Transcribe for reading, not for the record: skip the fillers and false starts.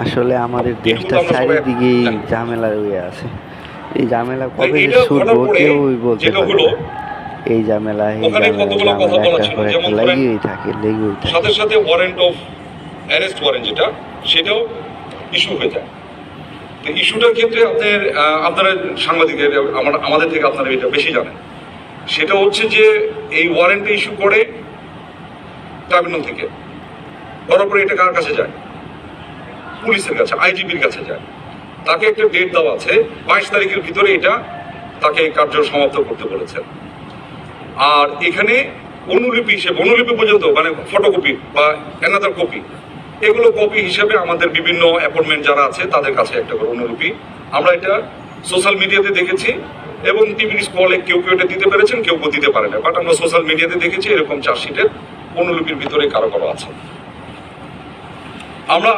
আসলে আমাদের দেশটা চারিদিকেই ঝামেলা হয়ে আছে। এই ঝামেলা কবে যে ছুটবো কেউই বলতে পারে না। এই ঝামেলা এই ঝামেলা ঝামেলা একটার পর একটা লেগেই থাকে। সাথে সাথে ওয়ারেন্ট অফ অ্যারেস্ট ওয়ারেন্ট যেটা, সেটাও ইস্যু হয়ে যায়। তো ইস্যুটার ক্ষেত্রে আপনারা সাংবাদিকের আমাদের থেকে আপনারা এটা বেশি জানেন। সেটা হচ্ছে যে এই ওয়ারেন্ট ইস্যু করে ট্রাইব্যুনাল থেকে, বরাবর এটা কার কাছে যায়? পুলিশের কাছে, আইজিপির কাছে যায়। তাকে একটা ডেট দেওয়া আছে, 22 তারিখের ভিতরে এটা তাকে কার্য সমাপ্ত করতে বলেছেন। আর এখানে অনুলিপি হিসেবে, অনুলিপি পর্যন্ত মানে ফটোকপি বা অ্যানাদার কপি, এগুলো কপি হিসেবে আমাদের বিভিন্ন অ্যাপয়েন্টমেন্ট যারা আছে তাদের কাছে একটা করে অনুলিপি। আমরা এটা সোশ্যাল মিডিয়াতে দেখেছি এবং টিভি স্কলে কেউ কেউ এটা দিতে পেরেছেন, কেউ কেউ দিতে পারে না, বাট আমরা সোশ্যাল মিডিয়াতে দেখেছি এরকম চার্জশিটের অনুলিপির ভিতরে কারো কারো আছে। আমরা